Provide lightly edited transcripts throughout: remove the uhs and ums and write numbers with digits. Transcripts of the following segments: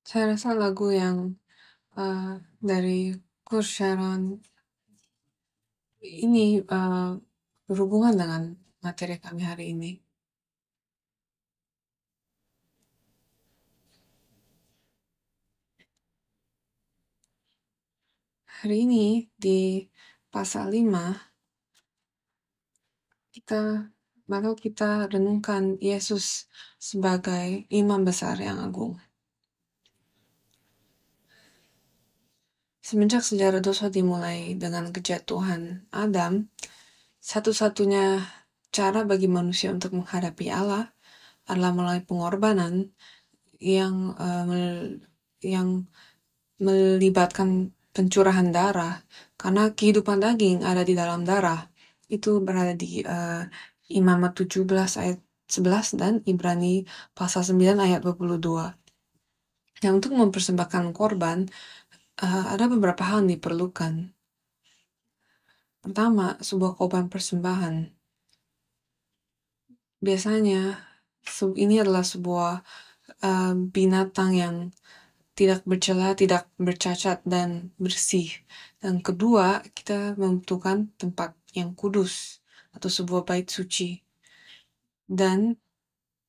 Saya rasa lagu yang dari Kurt Sharon ini berhubungan dengan materi kami hari ini. Hari ini di pasal 5 kita renungkan Yesus sebagai imam besar yang agung. Semenjak sejarah dosa dimulai dengan kejatuhan Adam, satu-satunya cara bagi manusia untuk menghadapi Allah adalah melalui pengorbanan yang melibatkan pencurahan darah, karena kehidupan daging ada di dalam darah. Itu berada di Imamat 17 ayat 11 dan Ibrani pasal 9 ayat 22. Yang untuk mempersembahkan korban, ada beberapa hal yang diperlukan. Pertama, sebuah korban persembahan. Biasanya ini adalah sebuah binatang yang tidak bercela, tidak bercacat, dan bersih. Dan kedua, kita membutuhkan tempat yang kudus atau sebuah bait suci. Dan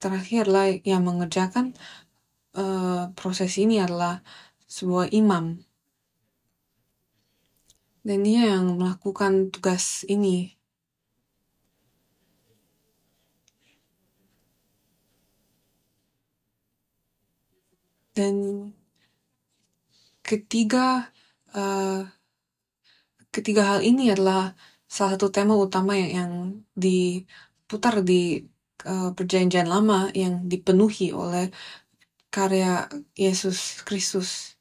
terakhirlah yang mengerjakan proses ini adalah sebuah imam. Dan dia yang melakukan tugas ini. Dan ketiga hal ini adalah salah satu tema utama yang diputar di perjanjian lama yang dipenuhi oleh karya Yesus Kristus.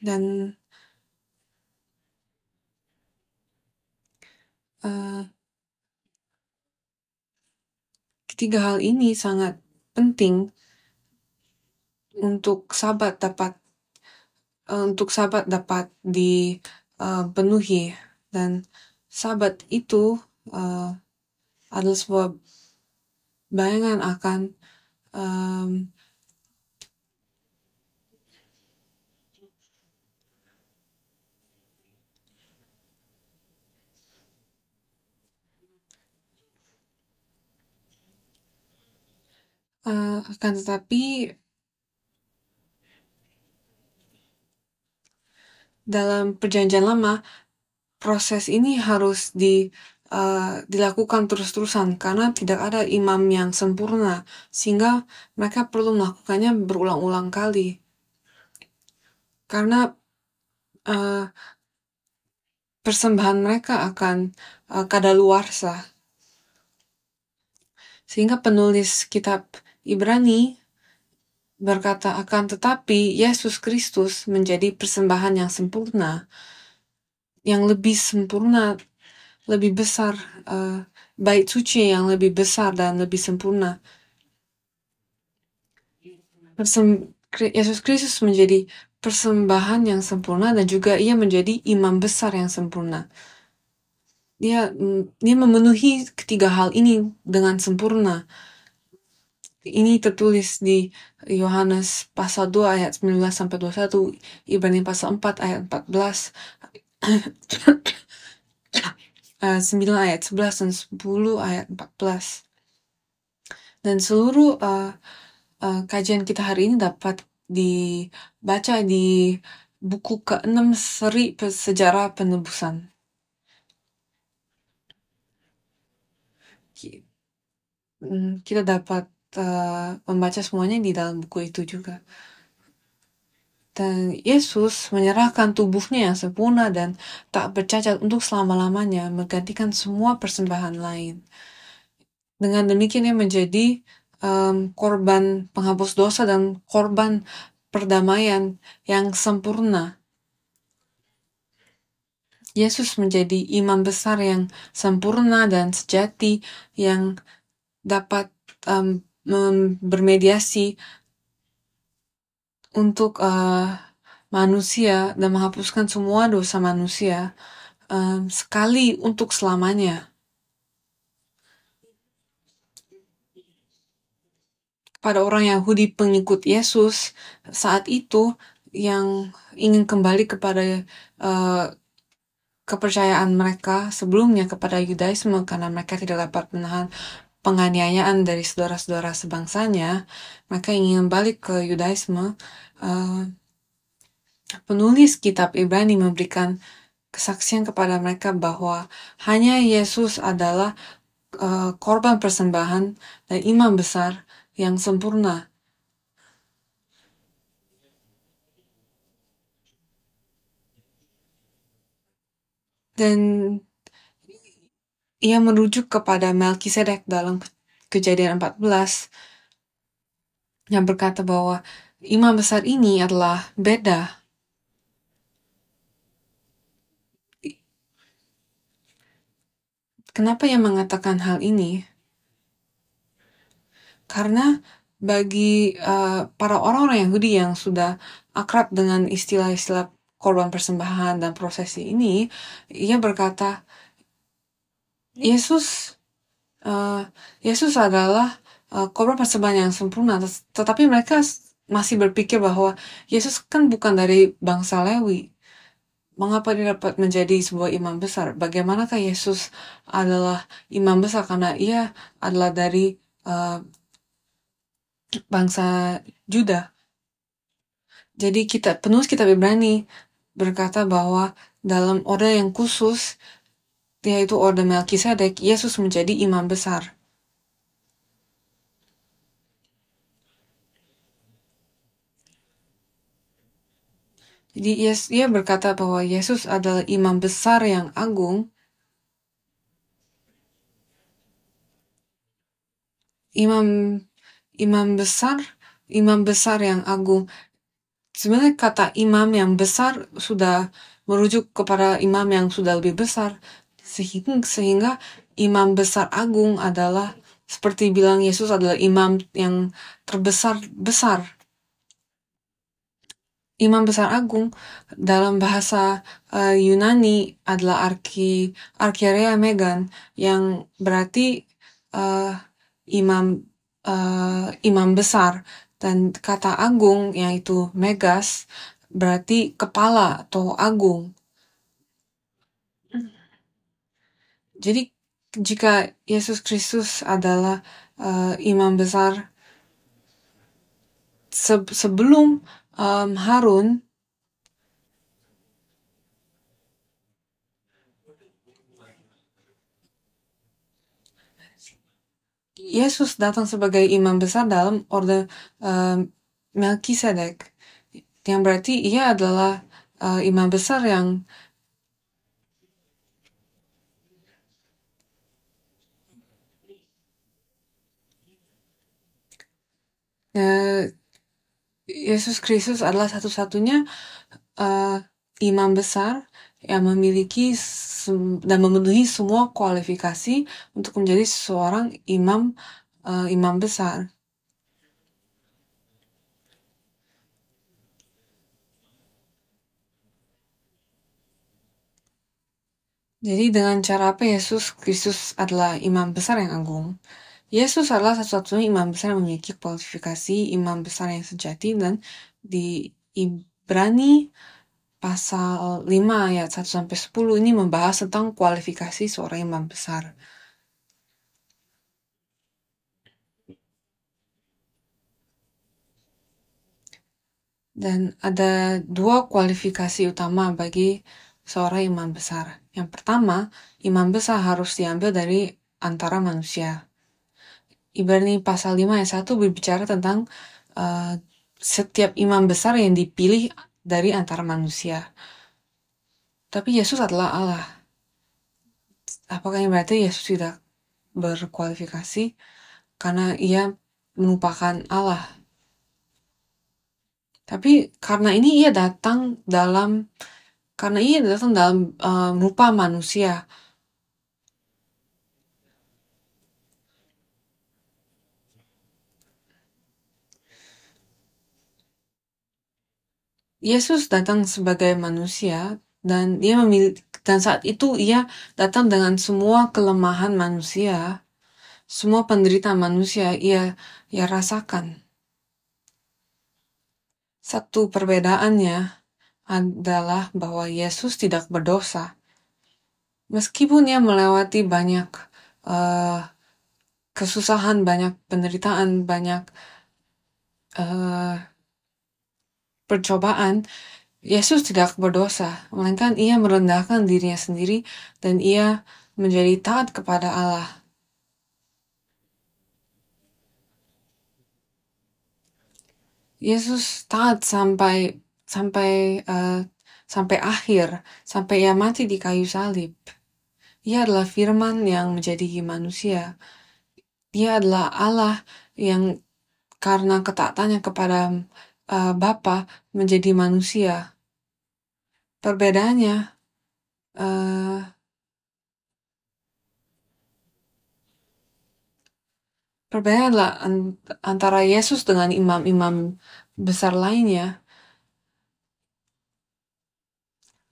Dan ketiga hal ini sangat penting untuk sahabat dapat dipenuhi, dan sahabat itu adalah sebuah bayangan akan akan tetapi dalam perjanjian lama proses ini harus dilakukan terus-terusan karena tidak ada imam yang sempurna, sehingga mereka perlu melakukannya berulang-ulang kali. Karena persembahan mereka akan kadaluarsa. Sehingga penulis kitab Ibrani berkata, akan tetapi Yesus Kristus menjadi persembahan yang sempurna, yang lebih sempurna, lebih besar, bait suci yang lebih besar dan lebih sempurna. Yesus Kristus menjadi persembahan yang sempurna dan juga ia menjadi imam besar yang sempurna. Dia memenuhi ketiga hal ini dengan sempurna. Ini tertulis di Yohanes pasal 2 ayat 19 sampai 21, Ibrani pasal 4 ayat 14, 9 ayat 11 dan 10 ayat 14. Dan seluruh kajian kita hari ini dapat dibaca di buku ke-6 seri Sejarah Penebusan. Kita dapat membaca semuanya di dalam buku itu juga. Dan Yesus menyerahkan tubuhnya yang sempurna dan tak bercacat untuk selama-lamanya, menggantikan semua persembahan lain. Dengan demikian ia menjadi korban penghapus dosa dan korban perdamaian yang sempurna. Yesus menjadi imam besar yang sempurna dan sejati yang dapat bermediasi untuk manusia dan menghapuskan semua dosa manusia sekali untuk selamanya. pada orang Yahudi pengikut Yesus saat itu yang ingin kembali kepada kepercayaan mereka sebelumnya kepada Yudaisme karena mereka tidak dapat menahan penganiayaan dari saudara-saudara sebangsanya, mereka ingin balik ke Yudaisme. Penulis kitab Ibrani memberikan kesaksian kepada mereka bahwa hanya Yesus adalah korban persembahan dan imam besar yang sempurna. Dan ia merujuk kepada Melkisedek dalam Kejadian 14 yang berkata bahwa imam besar ini adalah beda. Kenapa ia mengatakan hal ini? Karena bagi para orang-orang Yahudi yang sudah akrab dengan istilah-istilah korban persembahan dan prosesi ini, ia berkata, Yesus adalah korban persembahan yang sempurna, tetapi mereka masih berpikir bahwa Yesus kan bukan dari bangsa Lewi. Mengapa dia dapat menjadi sebuah imam besar? Bagaimanakah Yesus adalah imam besar karena ia adalah dari bangsa Juda? Jadi penulis kitab Ibrani berkata bahwa dalam orde yang khusus, yaitu orde Melkisedek, Yesus menjadi imam besar. Jadi ia berkata bahwa Yesus adalah imam besar yang agung. Imam besar yang agung. Sebenarnya kata imam yang besar sudah merujuk kepada imam yang sudah lebih besar. Sehingga imam besar agung adalah seperti bilang Yesus adalah imam yang besar. Imam besar agung dalam bahasa Yunani adalah archiereia megan, yang berarti imam besar, dan kata agung yaitu megas berarti kepala atau agung. Jadi jika Yesus Kristus adalah imam besar sebelum Harun, Yesus datang sebagai imam besar dalam orde Melkisedek, yang berarti ia adalah imam besar yang Yesus Kristus adalah satu-satunya imam besar yang memiliki dan memenuhi semua kualifikasi untuk menjadi seorang imam besar. Jadi dengan cara apa Yesus Kristus adalah imam besar yang agung? Yesus adalah satu-satunya imam besar yang memiliki kualifikasi imam besar yang sejati, dan di Ibrani pasal 5 ayat 1-10 ini membahas tentang kualifikasi seorang imam besar. Dan ada dua kualifikasi utama bagi seorang imam besar. Yang pertama, imam besar harus diambil dari antara manusia. Ibrani pasal 5 ayat 1 berbicara tentang setiap imam besar yang dipilih dari antara manusia. Tapi Yesus adalah Allah. Apakah ini berarti Yesus tidak berkualifikasi karena ia merupakan Allah? Tapi karena ia datang dalam rupa manusia. Yesus datang sebagai manusia, dan saat itu ia datang dengan semua kelemahan manusia, semua penderitaan manusia ia rasakan. Satu perbedaannya adalah bahwa Yesus tidak berdosa. Meskipun ia melewati banyak kesusahan, banyak penderitaan, banyak percobaan, Yesus tidak berdosa, melainkan ia merendahkan dirinya sendiri dan ia menjadi taat kepada Allah. Yesus taat sampai akhir, sampai ia mati di kayu salib. Ia adalah firman yang menjadi manusia. Dia adalah Allah yang karena ketaatannya kepada Bapa menjadi manusia. Perbedaannya adalah antara Yesus dengan imam-imam besar lainnya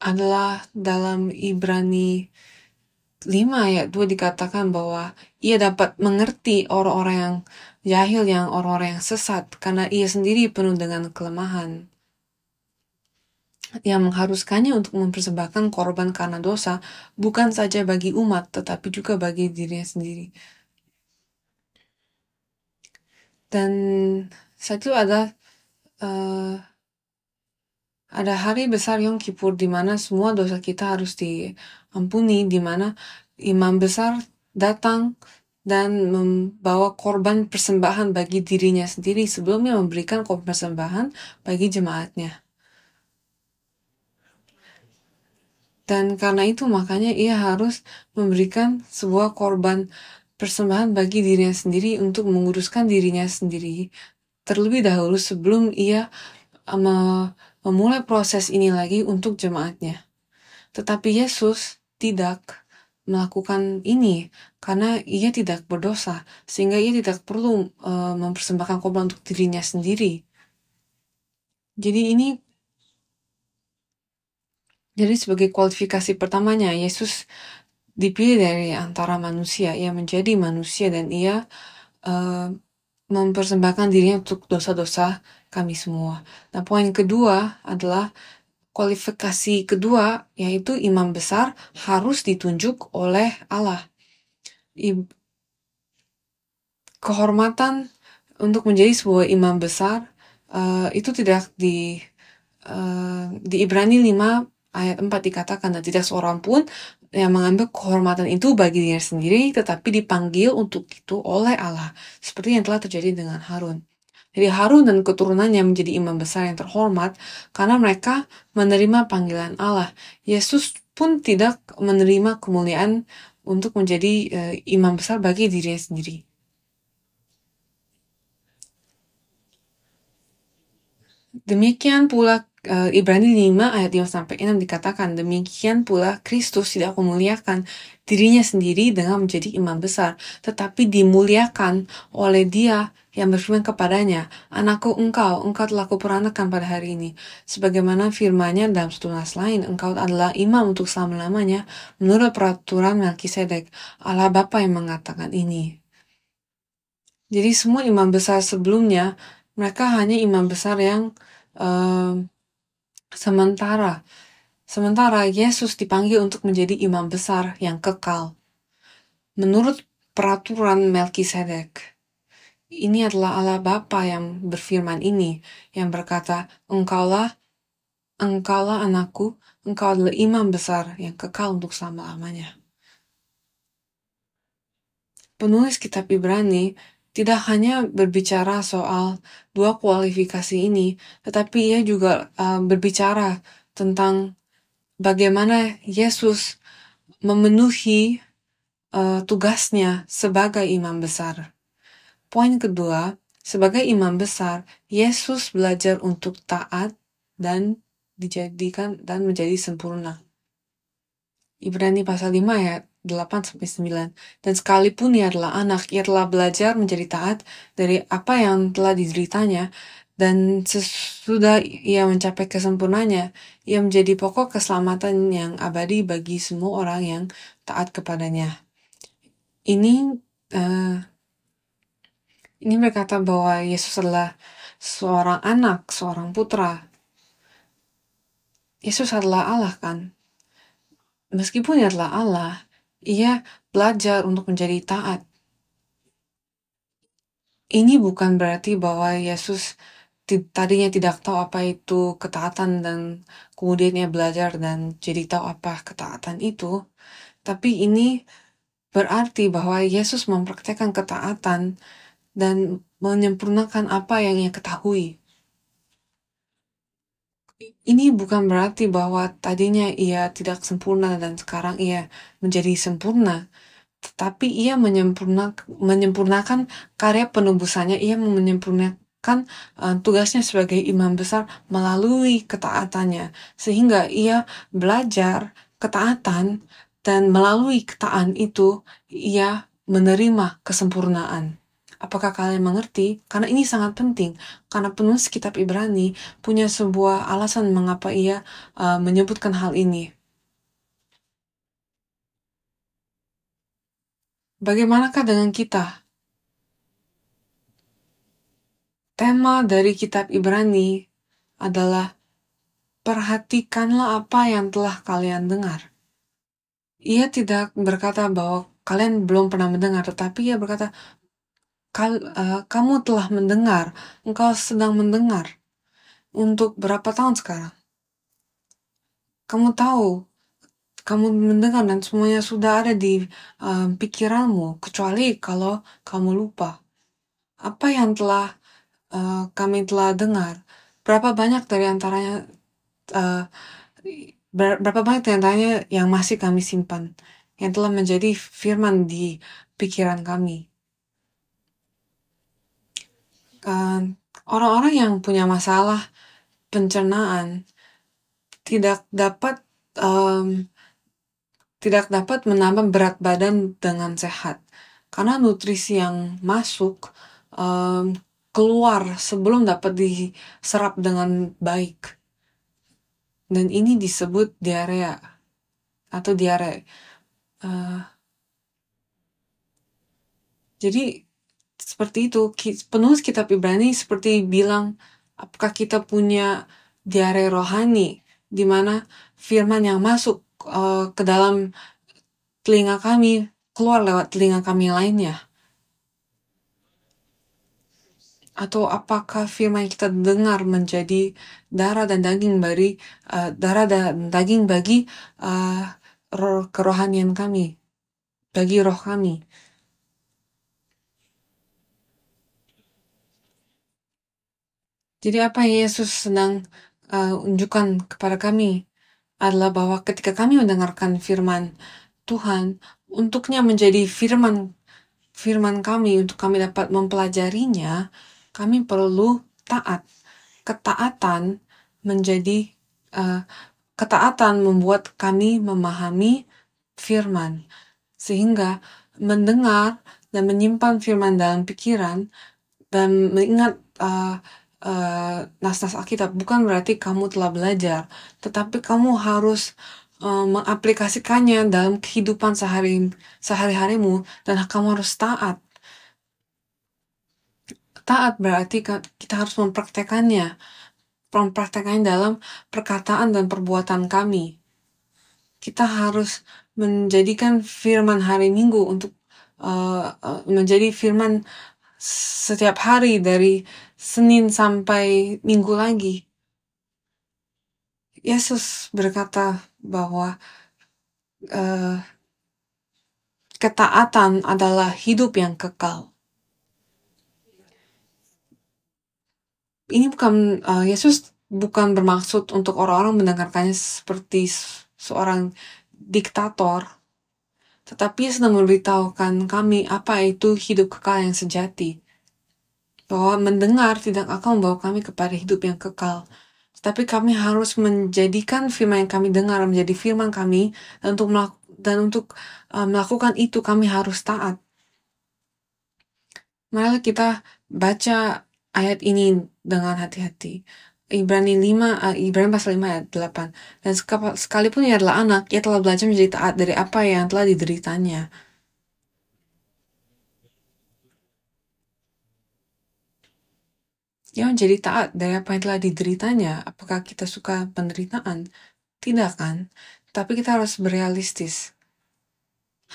adalah dalam Ibrani 5 ayat 2 dikatakan bahwa ia dapat mengerti orang-orang yang jahil, yang orang-orang yang sesat, karena ia sendiri penuh dengan kelemahan. Yang mengharuskannya untuk mempersembahkan korban karena dosa, bukan saja bagi umat, tetapi juga bagi dirinya sendiri. Dan satu ada hari besar Yom Kippur di mana semua dosa kita harus diampuni, di mana imam besar datang dan membawa korban persembahan bagi dirinya sendiri sebelumnya memberikan korban persembahan bagi jemaatnya. Dan karena itu makanya ia harus memberikan sebuah korban persembahan bagi dirinya sendiri untuk menguruskan dirinya sendiri terlebih dahulu sebelum ia memulai proses ini lagi untuk jemaatnya. Tetapi Yesus tidak melakukan ini karena ia tidak berdosa, sehingga ia tidak perlu mempersembahkan korban untuk dirinya sendiri. Jadi sebagai kualifikasi pertamanya, Yesus dipilih dari antara manusia. Ia menjadi manusia dan ia mempersembahkan dirinya untuk dosa-dosa kami semua. Nah, poin kedua adalah kualifikasi kedua, yaitu imam besar harus ditunjuk oleh Allah. Kehormatan untuk menjadi sebuah imam besar itu tidak di Ibrani 5 ayat 4 dikatakan, dan tidak seorang pun yang mengambil kehormatan itu bagi dirinya sendiri, tetapi dipanggil untuk itu oleh Allah, seperti yang telah terjadi dengan Harun. Jadi Harun dan keturunannya menjadi imam besar yang terhormat karena mereka menerima panggilan Allah. Yesus pun tidak menerima kemuliaan untuk menjadi imam besar bagi dirinya sendiri. Demikian pula Ibrani 5 ayat 5-6 dikatakan, demikian pula Kristus tidak memuliakan dirinya sendiri dengan menjadi imam besar, tetapi dimuliakan oleh Dia yang berfirman kepadanya, Anakku, engkau telah kuperanakan pada hari ini. Sebagaimana firman-Nya dalam satu nas lain, engkau adalah imam untuk selama-lamanya menurut peraturan Melkisedek. Allah Bapa yang mengatakan ini. Jadi semua imam besar sebelumnya, mereka hanya imam besar yang sementara Yesus dipanggil untuk menjadi imam besar yang kekal. Menurut peraturan Melkisedek, ini adalah Allah Bapa yang berfirman ini, yang berkata, engkaulah anakku, engkau adalah imam besar yang kekal untuk selama-lamanya. Penulis kitab Ibrani tidak hanya berbicara soal dua kualifikasi ini, tetapi ia juga berbicara tentang bagaimana Yesus memenuhi tugasnya sebagai imam besar. Poin kedua, sebagai imam besar, Yesus belajar untuk taat dan dijadikan dan menjadi sempurna. Ibrani pasal 5 ayat 8-9. Dan sekalipun ia adalah anak, ia telah belajar menjadi taat dari apa yang telah dideritanya, dan sesudah ia mencapai kesempurnaannya, ia menjadi pokok keselamatan yang abadi bagi semua orang yang taat kepadanya. Ini eh, ini berkata bahwa Yesus adalah seorang anak, seorang putra. Yesus adalah Allah kan? Meskipun ia adalah Allah, ia belajar untuk menjadi taat. Ini bukan berarti bahwa Yesus tadinya tidak tahu apa itu ketaatan dan kemudian ia belajar dan jadi tahu apa ketaatan itu. Tapi ini berarti bahwa Yesus mempraktekkan ketaatan dan menyempurnakan apa yang ia ketahui. Ini bukan berarti bahwa tadinya ia tidak sempurna dan sekarang ia menjadi sempurna. Tetapi ia menyempurnakan karya penebusannya, ia menyempurnakan tugasnya sebagai imam besar melalui ketaatannya. Sehingga ia belajar ketaatan dan melalui ketaatan itu ia menerima kesempurnaan. Apakah kalian mengerti? Karena ini sangat penting. Karena penulis kitab Ibrani punya sebuah alasan mengapa ia menyebutkan hal ini. Bagaimanakah dengan kita? Tema dari kitab Ibrani adalah perhatikanlah apa yang telah kalian dengar. Ia tidak berkata bahwa kalian belum pernah mendengar, tetapi ia berkata, kamu telah mendengar, engkau sedang mendengar. Untuk berapa tahun sekarang? Kamu tahu, kamu mendengar dan semuanya sudah ada di pikiranmu, kecuali kalau kamu lupa. Apa yang telah kami telah dengar? Berapa banyak dari antaranya berapa banyak di antaranya yang masih kami simpan, yang telah menjadi firman di pikiran kami. Orang-orang yang punya masalah pencernaan tidak dapat menambah berat badan dengan sehat, karena nutrisi yang masuk keluar sebelum dapat diserap dengan baik. Dan ini disebut diarea atau diare. Jadi seperti itu, penulis kitab Ibrani seperti bilang, apakah kita punya diare rohani, di mana firman yang masuk ke dalam telinga kami keluar lewat telinga kami lainnya? Atau apakah firman yang kita dengar menjadi darah dan daging bagi kerohanian kami, bagi roh kami? Jadi apa yang Yesus sedang unjukkan kepada kami adalah bahwa ketika kami mendengarkan firman Tuhan, untuknya menjadi firman kami, untuk kami dapat mempelajarinya, kami perlu taat. Ketaatan membuat kami memahami firman, sehingga mendengar dan menyimpan firman dalam pikiran dan mengingat nas-nas Alkitab bukan berarti kamu telah belajar, tetapi kamu harus mengaplikasikannya dalam kehidupan sehari-harimu, dan kamu harus taat. Taat berarti kita harus mempraktekannya dalam perkataan dan perbuatan kami. Kita harus menjadikan firman hari Minggu untuk menjadi firman setiap hari dari Senin sampai Minggu lagi. Yesus berkata bahwa ketaatan adalah hidup yang kekal. Ini Yesus bukan bermaksud untuk orang-orang mendengarkannya seperti seorang diktator, tetapi sedang memberitahukan kami apa itu hidup kekal yang sejati. Bahwa mendengar tidak akan membawa kami kepada hidup yang kekal, tetapi kami harus menjadikan firman yang kami dengar menjadi firman kami, dan untuk melakukan itu kami harus taat. Marilah kita baca ayat ini dengan hati-hati. Ibrani pasal 5 ayat 8. Dan sekalipun ia adalah anak, ia telah belajar menjadi taat dari apa yang telah dideritanya. Dia menjadi taat dari apa yang telah dideritanya. Apakah kita suka penderitaan? Tidak kan? Tapi kita harus berealistis.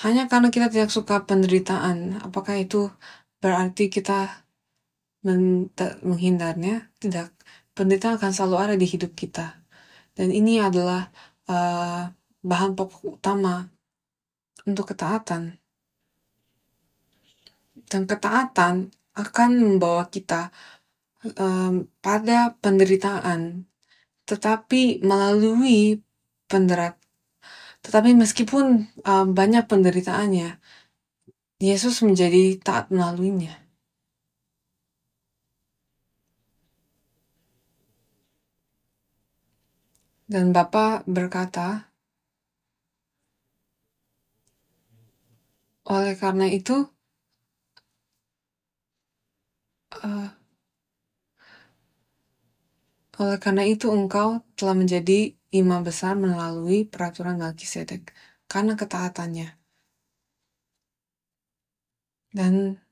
Hanya karena kita tidak suka penderitaan, apakah itu berarti kita menghindarnya? Tidak. Penderitaan akan selalu ada di hidup kita. Dan ini adalah bahan pokok utama untuk ketaatan. Dan ketaatan akan membawa kita pada penderitaan, tetapi melalui tetapi meskipun banyak penderitaannya, Yesus menjadi taat melaluinya. Dan Bapa berkata, oleh karena itu, engkau telah menjadi imam besar melalui peraturan Melkisedek karena ketaatannya. Dan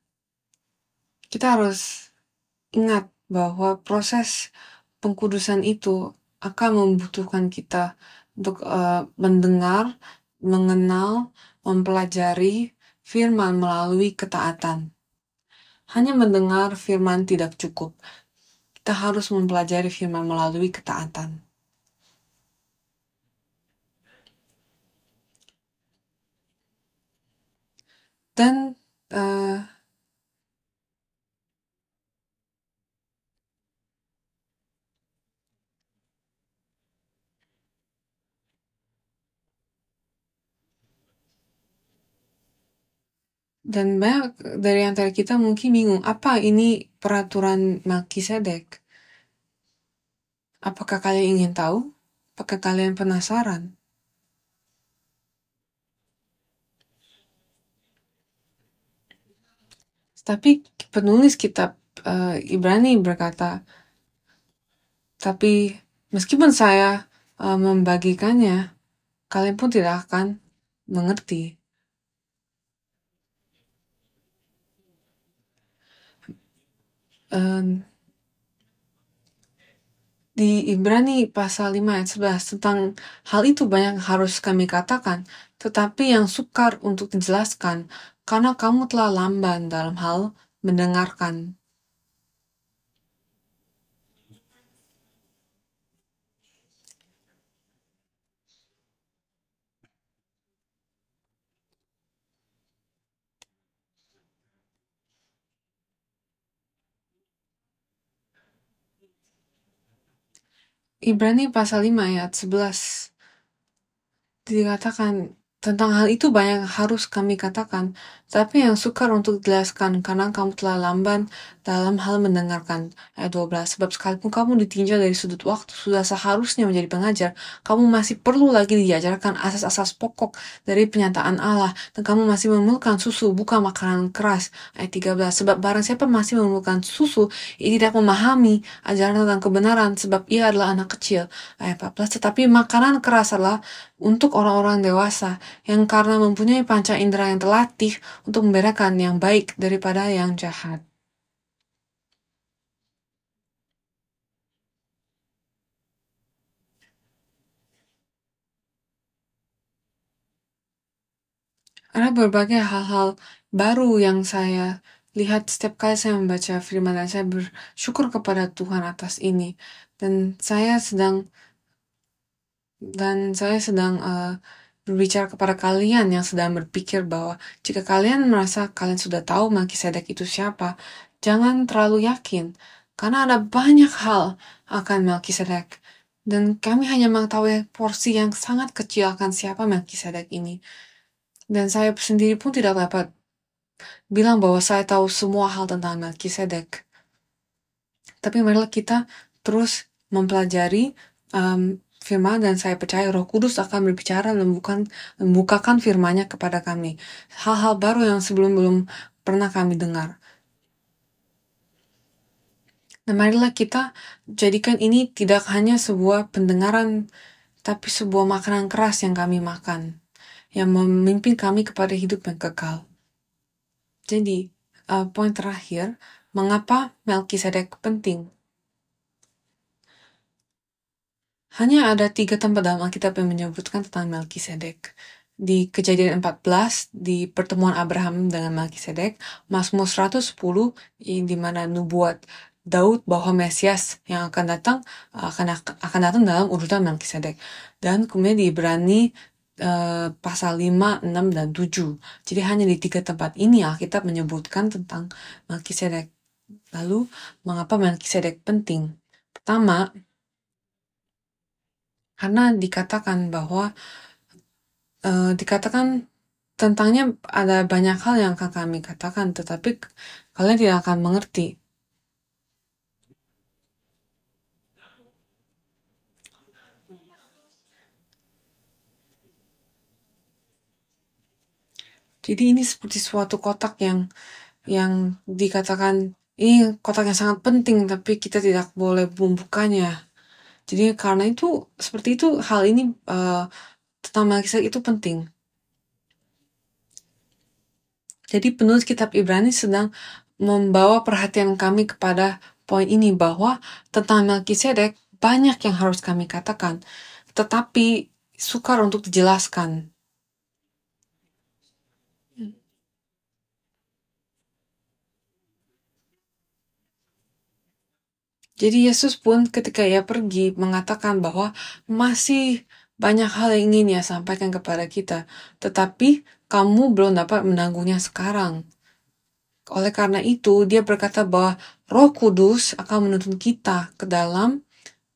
kita harus ingat bahwa proses pengkudusan itu akan membutuhkan kita untuk mendengar, mengenal, mempelajari firman melalui ketaatan. Hanya mendengar firman tidak cukup. Kita harus mempelajari firman melalui ketaatan. Dan banyak dari antara kita mungkin bingung, apa ini peraturan Melkisedek? Apakah kalian ingin tahu? Apakah kalian penasaran? Tapi penulis kitab Ibrani berkata, tapi meskipun saya membagikannya, kalian pun tidak akan mengerti. Di Ibrani pasal 5 ayat 11 tentang hal itu banyak harus kami katakan, tetapi yang sukar untuk dijelaskan, karena kamu telah lamban dalam hal mendengarkan. Ibrani pasal 5 ayat 11 dikatakan, tentang hal itu banyak harus kami katakan, tapi yang sukar untuk dijelaskan karena kamu telah lamban dalam hal mendengarkan. Ayat 12, sebab sekalipun kamu ditinjau dari sudut waktu, sudah seharusnya menjadi pengajar, kamu masih perlu lagi diajarkan asas-asas pokok dari penyataan Allah, dan kamu masih memerlukan susu, bukan makanan keras. Ayat 13, sebab barang siapa masih memerlukan susu, ia tidak memahami ajaran tentang kebenaran, sebab ia adalah anak kecil. Ayat 14, tetapi makanan keras adalah untuk orang-orang dewasa yang karena mempunyai panca indera yang terlatih untuk membedakan yang baik daripada yang jahat. Ada berbagai hal-hal baru yang saya lihat setiap kali saya membaca firman, dan saya bersyukur kepada Tuhan atas ini. Dan saya sedang berbicara kepada kalian yang sedang berpikir bahwa jika kalian merasa kalian sudah tahu Melkisedek itu siapa, jangan terlalu yakin, karena ada banyak hal akan Melkisedek. Dan kami hanya mengetahui porsi yang sangat kecil akan siapa Melkisedek ini. Dan saya sendiri pun tidak dapat bilang bahwa saya tahu semua hal tentang Melkisedek. Tapi marilah kita terus mempelajari firman, dan saya percaya Roh Kudus akan berbicara dan membukakan firman-Nya kepada kami. Hal-hal baru yang belum pernah kami dengar. Nah, marilah kita jadikan ini tidak hanya sebuah pendengaran, tapi sebuah makanan keras yang kami makan, yang memimpin kami kepada hidup yang kekal. Jadi, poin terakhir, mengapa Melkisedek penting? Hanya ada 3 tempat dalam Alkitab yang menyebutkan tentang Melkisedek. Di Kejadian 14, di pertemuan Abraham dengan Melkisedek, Mazmur 110, di mana nubuat Daud bahwa Mesias yang akan datang akan datang dalam urutan Melkisedek. Dan kemudian di Ibrani pasal 5, 6, dan 7. Jadi hanya di 3 tempat ini Alkitab menyebutkan tentang Melkisedek. Lalu, mengapa Melkisedek penting? Pertama, karena dikatakan tentangnya ada banyak hal yang akan kami katakan, tetapi kalian tidak akan mengerti. Jadi ini seperti suatu kotak yang dikatakan ini kotak yang sangat penting, tapi kita tidak boleh membukanya. Jadi karena itu seperti itu hal ini tentang Melkisedek itu penting. Jadi penulis kitab Ibrani sedang membawa perhatian kami kepada poin ini bahwa tentang Melkisedek banyak yang harus kami katakan, tetapi sukar untuk dijelaskan. Jadi Yesus pun ketika ia pergi mengatakan bahwa masih banyak hal yang ingin ia sampaikan kepada kita, tetapi kamu belum dapat menanggungnya sekarang. Oleh karena itu, dia berkata bahwa Roh Kudus akan menuntun kita ke dalam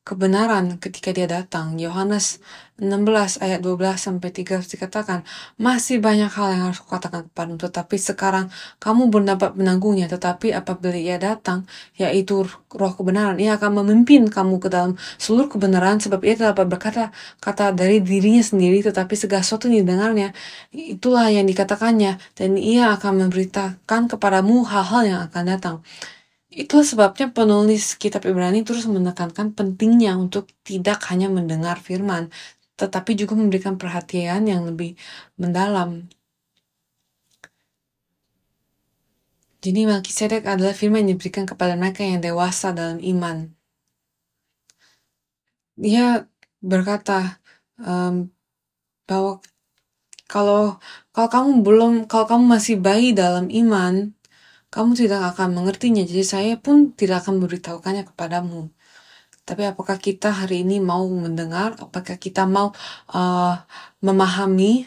kebenaran ketika dia datang. Yohanes 16 ayat 12 sampai 13 dikatakan, masih banyak hal yang harus kukatakan kepadamu, tetapi sekarang kamu belum dapat menanggungnya. Tetapi apabila ia datang, yaitu Roh kebenaran, ia akan memimpin kamu ke dalam seluruh kebenaran, sebab ia tidak dapat berkata dari dirinya sendiri, tetapi segala sesuatu yang didengarnya, itulah yang dikatakannya, dan ia akan memberitakan kepadamu hal-hal yang akan datang. Itulah sebabnya penulis kitab Ibrani terus menekankan pentingnya untuk tidak hanya mendengar firman, tetapi juga memberikan perhatian yang lebih mendalam. Jadi Melkisedek adalah firman yang diberikan kepada mereka yang dewasa dalam iman. Dia berkata bahwa kalau kamu masih bayi dalam iman, kamu tidak akan mengertinya. Jadi saya pun tidak akan memberitahukannya kepadamu. Tapi apakah kita hari ini mau mendengar? Apakah kita mau memahami?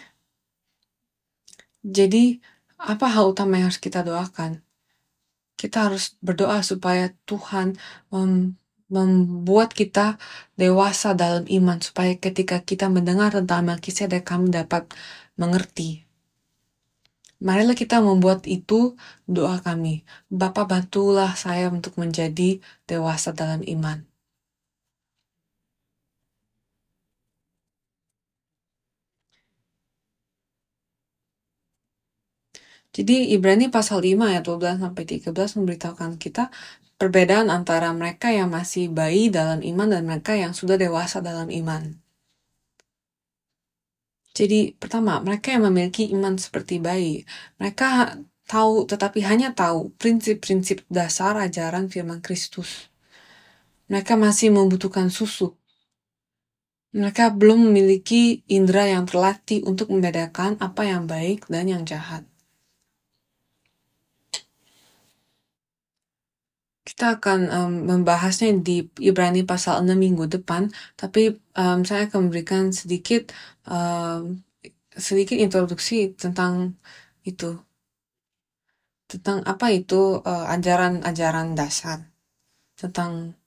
Jadi, apa hal utama yang harus kita doakan? Kita harus berdoa supaya Tuhan membuat kita dewasa dalam iman, supaya ketika kita mendengar tentang Melkisedek, kami dapat mengerti. Marilah kita membuat itu doa kami. Bapa, bantulah saya untuk menjadi dewasa dalam iman. Jadi Ibrani pasal 5 ayat 12 sampai 13 memberitahukan kita perbedaan antara mereka yang masih bayi dalam iman dan mereka yang sudah dewasa dalam iman. Jadi pertama, mereka yang memiliki iman seperti bayi, mereka tahu tetapi hanya tahu prinsip-prinsip dasar ajaran firman Kristus. Mereka masih membutuhkan susu. Mereka belum memiliki indera yang terlatih untuk membedakan apa yang baik dan yang jahat. Kita akan membahasnya di Ibrani pasal 6 minggu depan, tapi saya akan memberikan sedikit introduksi tentang itu. Tentang apa itu ajaran-ajaran dasar. Tentang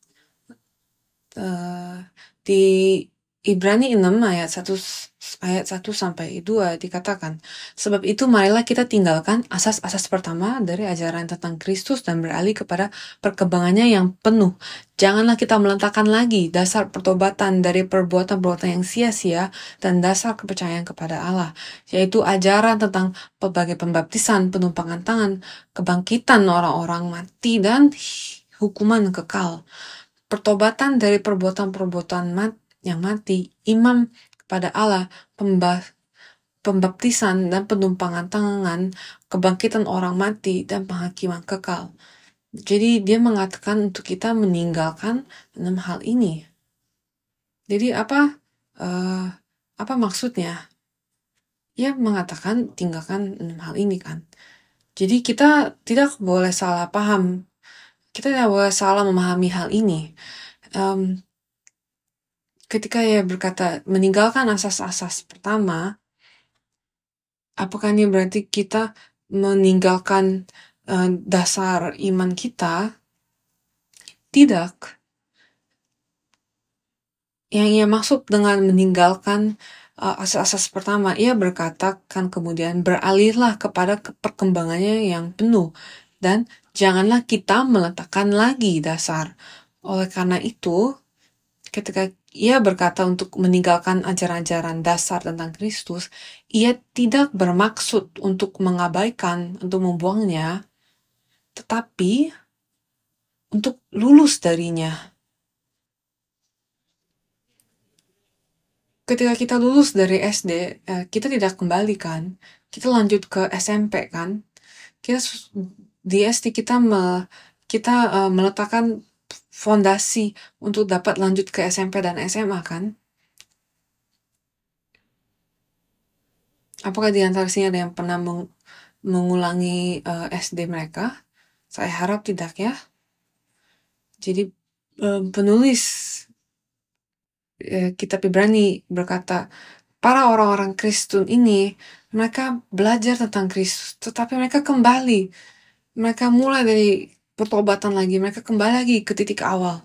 di Ibrani 6 ayat 1 sampai 2 dikatakan, sebab itu marilah kita tinggalkan asas-asas pertama dari ajaran tentang Kristus dan beralih kepada perkembangannya yang penuh. Janganlah kita meletakkan lagi dasar pertobatan dari perbuatan-perbuatan yang sia-sia dan dasar kepercayaan kepada Allah, yaitu ajaran tentang pelbagai pembaptisan, penumpangan tangan, kebangkitan orang-orang mati, dan hukuman kekal. Pertobatan dari perbuatan-perbuatan yang mati, iman kepada Allah, pembaptisan dan penumpangan tangan, kebangkitan orang mati, dan penghakiman kekal. Jadi dia mengatakan untuk kita meninggalkan 6 hal ini. Jadi apa maksudnya? Ia mengatakan tinggalkan 6 hal ini kan. Jadi kita tidak boleh salah paham. Kita tidak boleh salah memahami hal ini. Ketika ia berkata meninggalkan asas-asas pertama, apakah ini berarti kita meninggalkan dasar iman kita? Tidak. Yang ia maksud dengan meninggalkan asas-asas pertama, ia berkata kan kemudian beralihlah kepada perkembangannya yang penuh dan janganlah kita meletakkan lagi dasar. Oleh karena itu, ketika ia berkata untuk meninggalkan ajaran-ajaran dasar tentang Kristus, ia tidak bermaksud untuk mengabaikan, untuk membuangnya, tetapi untuk lulus darinya. Ketika kita lulus dari SD, kita tidak kembali kan, kita lanjut ke SMP kan, kita di SD kita meletakkan fondasi untuk dapat lanjut ke SMP dan SMA kan. Apakah di antara sini ada yang pernah mengulangi SD mereka? Saya harap tidak ya. Jadi penulis kitab Ibrani berkata, para orang-orang Kristen ini, mereka belajar tentang Kristus, tetapi mereka kembali. Mereka mulai dari pertobatan lagi, mereka kembali lagi ke titik awal.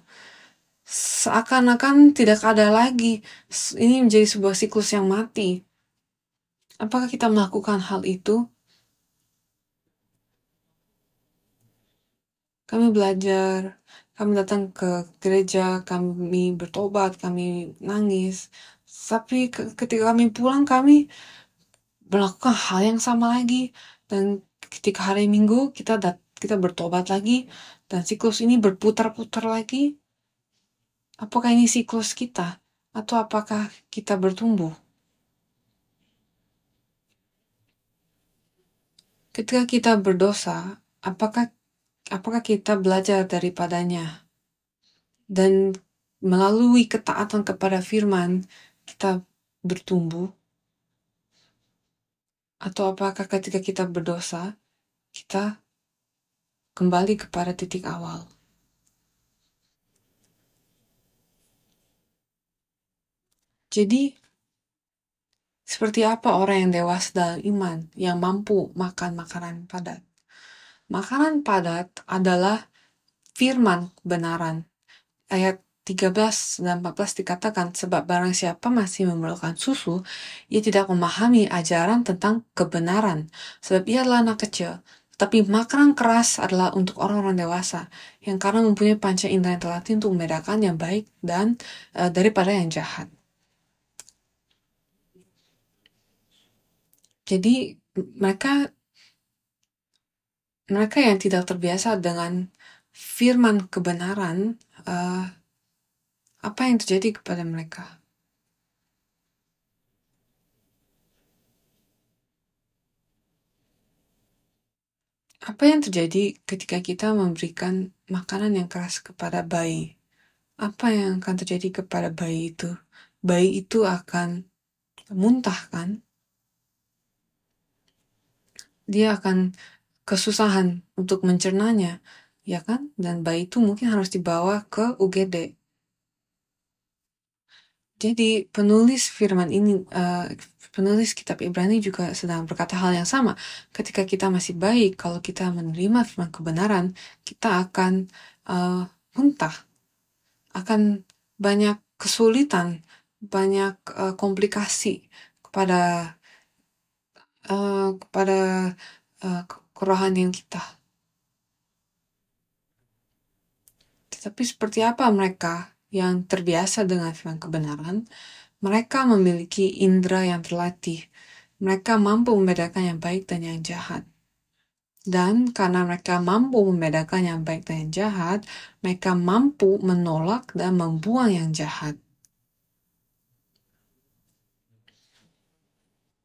Seakan-akan tidak ada lagi. Ini menjadi sebuah siklus yang mati. Apakah kita melakukan hal itu? Kami belajar, kami datang ke gereja, kami bertobat, kami nangis. Tapi ketika kami pulang, kami melakukan hal yang sama lagi. Dan ketika hari Minggu, kita bertobat lagi. Dan siklus ini berputar-putar lagi. Apakah ini siklus kita? Atau apakah kita bertumbuh? Ketika kita berdosa, apakah kita belajar daripadanya? Dan melalui ketaatan kepada firman, kita bertumbuh? Atau apakah ketika kita berdosa, kita kembali kepada titik awal? Jadi, seperti apa orang yang dewasa dalam iman, yang mampu makan makanan padat? Makanan padat adalah firman kebenaran. Ayat 13 dan 14 dikatakan, sebab barang siapa masih memerlukan susu, ia tidak memahami ajaran tentang kebenaran, sebab ia adalah anak kecil. Tapi makanan keras adalah untuk orang-orang dewasa, yang karena mempunyai panca indera yang terlatih untuk membedakan yang baik dan daripada yang jahat. Jadi mereka yang tidak terbiasa dengan firman kebenaran, apa yang terjadi kepada mereka? Apa yang terjadi ketika kita memberikan makanan yang keras kepada bayi? Apa yang akan terjadi kepada bayi itu? Bayi itu akan muntah kan? Dia akan kesusahan untuk mencernanya, ya kan? Dan bayi itu mungkin harus dibawa ke UGD. Jadi penulis firman ini, penulis kitab Ibrani juga sedang berkata hal yang sama. Ketika kita masih baik, kalau kita menerima firman kebenaran, kita akan muntah, akan banyak kesulitan, banyak komplikasi kepada kerohanian kita. Tetapi seperti apa mereka yang terbiasa dengan firman kebenaran? Mereka memiliki indera yang terlatih. Mereka mampu membedakan yang baik dan yang jahat. Dan karena mereka mampu membedakan yang baik dan yang jahat, mereka mampu menolak dan membuang yang jahat.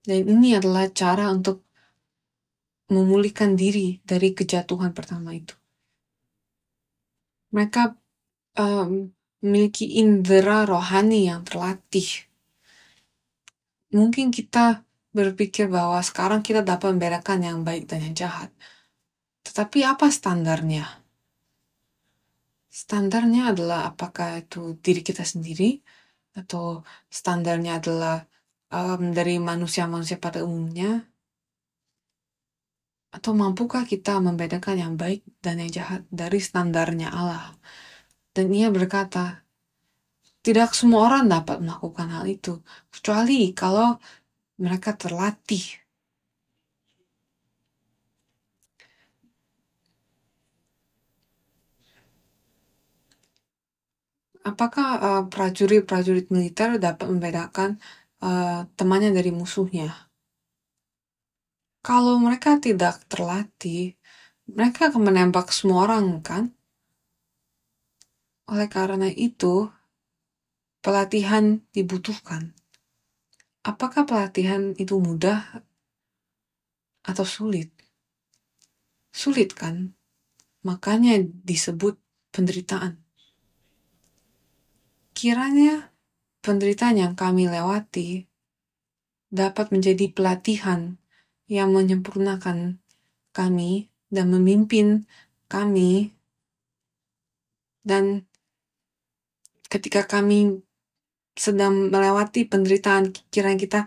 Dan ini adalah cara untuk memulihkan diri dari kejatuhan pertama itu. Mereka memiliki indera rohani yang terlatih. Mungkin kita berpikir bahwa sekarang kita dapat membedakan yang baik dan yang jahat. Tetapi apa standarnya? Standarnya adalah apakah itu diri kita sendiri, atau standarnya adalah dari manusia-manusia pada umumnya, atau mampukah kita membedakan yang baik dan yang jahat dari standarnya Allah? Dan ia berkata, tidak semua orang dapat melakukan hal itu, kecuali kalau mereka terlatih. Apakah prajurit-prajurit militer dapat membedakan temannya dari musuhnya? Kalau mereka tidak terlatih, mereka akan menembak semua orang, kan? Oleh karena itu, pelatihan dibutuhkan. Apakah pelatihan itu mudah atau sulit? Sulit, kan? Makanya disebut penderitaan. Kiranya penderitaan yang kami lewati dapat menjadi pelatihan yang menyempurnakan kami dan memimpin kami, dan ketika kami sedang melewati penderitaan, kiranya kita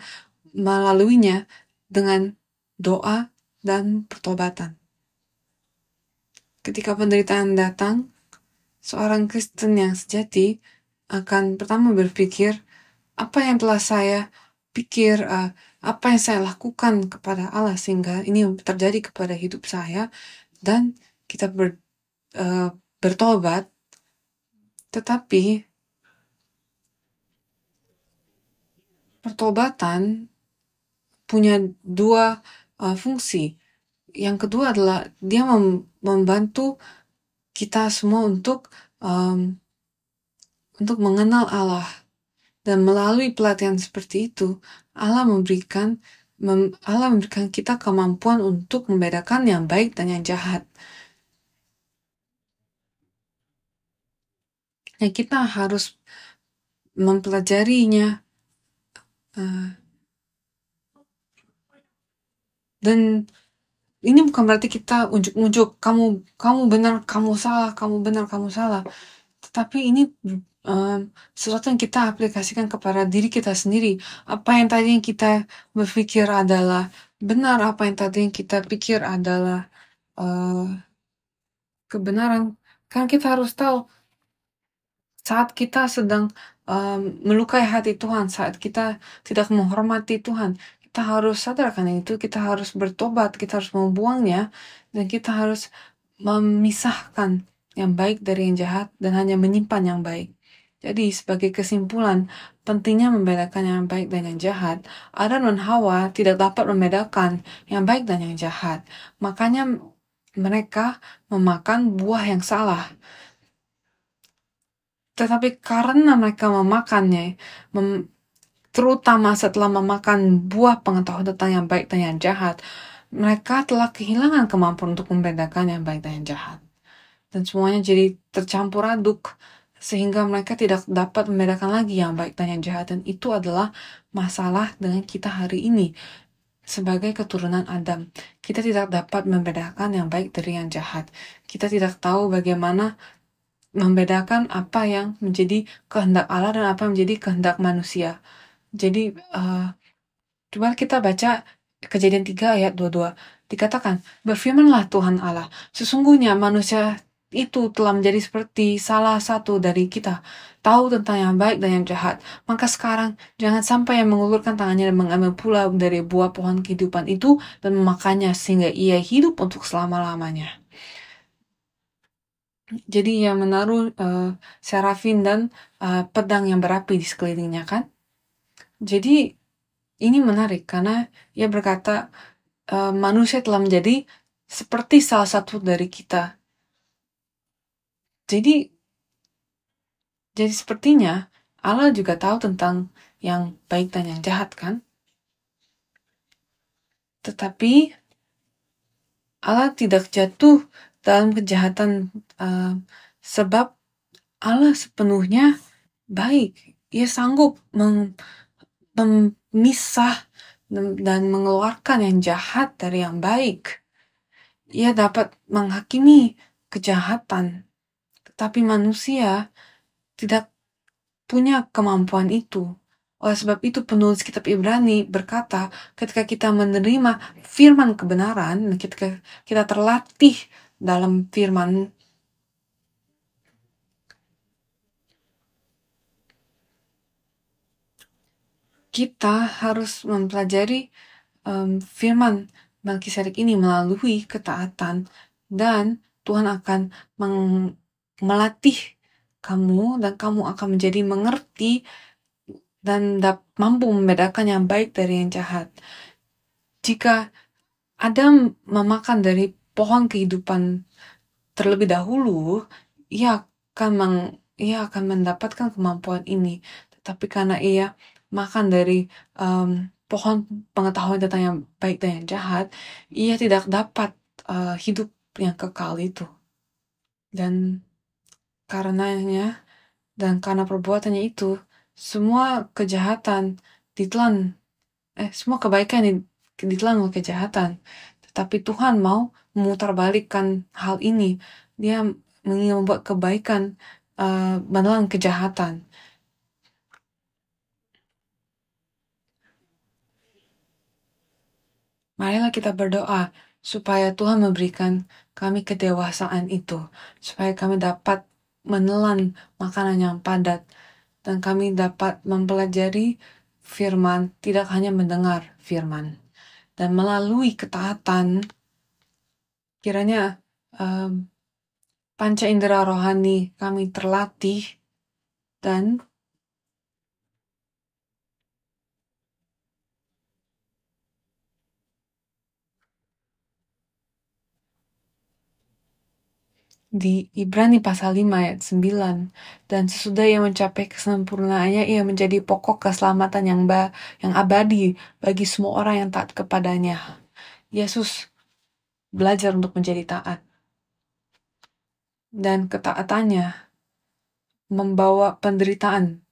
melaluinya dengan doa dan pertobatan. Ketika penderitaan datang, seorang Kristen yang sejati akan pertama berpikir, apa yang telah saya pikir, apa yang saya lakukan kepada Allah sehingga ini terjadi kepada hidup saya, dan kita bertobat. Tetapi pertobatan punya dua fungsi. Yang kedua adalah dia membantu kita semua untuk mengenal Allah. Dan melalui pelatihan seperti itu, Allah memberikan kita kemampuan untuk membedakan yang baik dan yang jahat. Dan kita harus mempelajarinya. Dan ini bukan berarti kita unjuk-unjuk, kamu benar, kamu salah, kamu benar, kamu salah. Tetapi ini sesuatu yang kita aplikasikan kepada diri kita sendiri. Apa yang tadi yang kita berpikir adalah benar, apa yang tadi yang kita pikir adalah kebenaran. Karena kita harus tahu, saat kita sedang melukai hati Tuhan, saat kita tidak menghormati Tuhan, kita harus sadarkan itu, kita harus bertobat, kita harus membuangnya, dan kita harus memisahkan yang baik dari yang jahat dan hanya menyimpan yang baik. Jadi sebagai kesimpulan, pentingnya membedakan yang baik dan yang jahat. Adam dan Hawa tidak dapat membedakan yang baik dan yang jahat. Makanya mereka memakan buah yang salah. Tetapi karena mereka memakannya, terutama setelah memakan buah pengetahuan tentang yang baik dan yang jahat, mereka telah kehilangan kemampuan untuk membedakan yang baik dan yang jahat. Dan semuanya jadi tercampur aduk, sehingga mereka tidak dapat membedakan lagi yang baik dan yang jahat. Dan itu adalah masalah dengan kita hari ini. Sebagai keturunan Adam, kita tidak dapat membedakan yang baik dari yang jahat. Kita tidak tahu bagaimana membedakan apa yang menjadi kehendak Allah dan apa yang menjadi kehendak manusia. Jadi coba kita baca Kejadian 3 ayat 22. Dikatakan, berfirmanlah Tuhan Allah, sesungguhnya manusia itu telah menjadi seperti salah satu dari kita, tahu tentang yang baik dan yang jahat. Maka sekarang jangan sampai yang mengulurkan tangannya dan mengambil pula dari buah pohon kehidupan itu dan memakannya sehingga ia hidup untuk selama-lamanya. Jadi ia menaruh serafin dan pedang yang berapi di sekelilingnya, kan? Jadi ini menarik karena ia berkata manusia telah menjadi seperti salah satu dari kita. Jadi sepertinya Allah juga tahu tentang yang baik dan yang jahat, kan? Tetapi Allah tidak jatuh dalam kejahatan sebab Allah sepenuhnya baik. Ia sanggup memisah dan mengeluarkan yang jahat dari yang baik. Ia dapat menghakimi kejahatan, tetapi manusia tidak punya kemampuan itu. Oleh sebab itu penulis kitab Ibrani berkata, ketika kita menerima firman kebenaran, ketika kita terlatih dalam firman, kita harus mempelajari firman Melkisedek ini melalui ketaatan, dan Tuhan akan melatih kamu, dan kamu akan menjadi mengerti dan mampu membedakan yang baik dari yang jahat. Jika Adam memakan dari pohon kehidupan terlebih dahulu, ia akan mendapatkan kemampuan ini. Tetapi karena ia makan dari pohon pengetahuan tentang yang baik dan yang jahat, ia tidak dapat hidup yang kekal itu. Dan karenanya, dan karena perbuatannya itu, semua kejahatan ditelan, semua kebaikan ditelan oleh kejahatan. Tetapi Tuhan mau memutarbalikkan hal ini. Dia ingin membuat kebaikan menelan kejahatan. Marilah kita berdoa supaya Tuhan memberikan kami kedewasaan itu, supaya kami dapat menelan makanan yang padat, dan kami dapat mempelajari firman, tidak hanya mendengar firman. Dan melalui ketaatan, kiranya panca indera rohani kami terlatih, dan di Ibrani pasal 5 ayat 9, dan sesudah ia mencapai kesempurnaannya, ia menjadi pokok keselamatan yang abadi bagi semua orang yang taat kepadanya. Yesus belajar untuk menjadi taat, dan ketaatannya membawa penderitaan,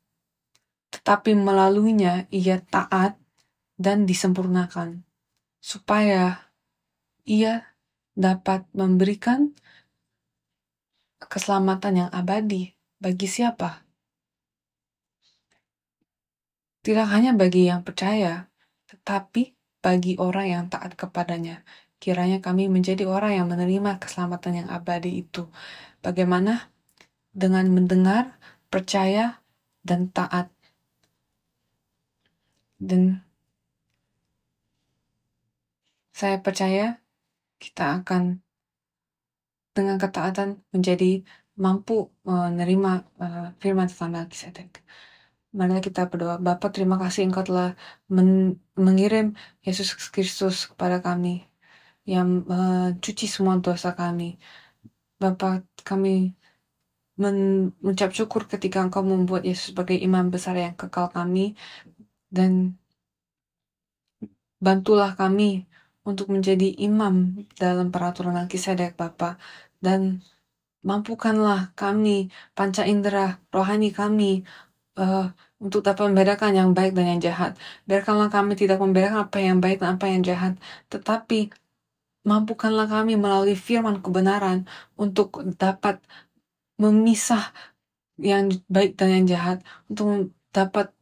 tetapi melaluinya ia taat dan disempurnakan, supaya ia dapat memberikan keselamatan yang abadi bagi siapa? Tidak hanya bagi yang percaya, tetapi bagi orang yang taat kepadanya. Kiranya kami menjadi orang yang menerima keselamatan yang abadi itu. Bagaimana? Dengan mendengar, percaya, dan taat. Dan saya percaya kita akan dengan ketaatan menjadi mampu menerima firman Tuhan Melkisedek. Marilah kita berdoa. Bapa, terima kasih Engkau telah mengirim Yesus Kristus kepada kami, yang mencuci semua dosa kami. Bapa, kami mengucap syukur ketika Engkau membuat Yesus sebagai imam besar yang kekal kami, dan bantulah kami untuk menjadi imam dalam peraturan Melkisedek, Bapa, dan mampukanlah kami, panca indera rohani kami, untuk dapat membedakan yang baik dan yang jahat. Biarkanlah kami tidak membedakan apa yang baik dan apa yang jahat, tetapi mampukanlah kami melalui firman kebenaran untuk dapat memisah yang baik dan yang jahat, untuk dapat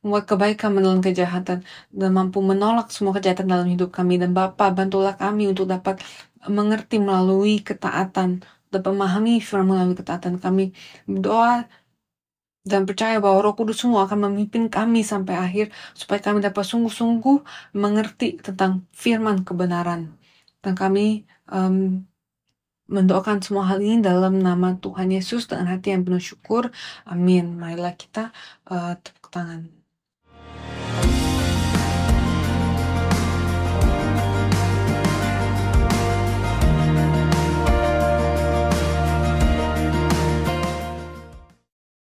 membuat kebaikan menelan kejahatan, dan mampu menolak semua kejahatan dalam hidup kami. Dan Bapa, bantulah kami untuk dapat mengerti melalui ketaatan, dapat memahami firman melalui ketaatan. Kami berdoa dan percaya bahwa Roh Kudus semua akan memimpin kami sampai akhir, supaya kami dapat sungguh-sungguh mengerti tentang firman kebenaran. Dan kami mendoakan semua hal ini dalam nama Tuhan Yesus dengan hati yang penuh syukur. Amin. Marilah kita tepuk tangan.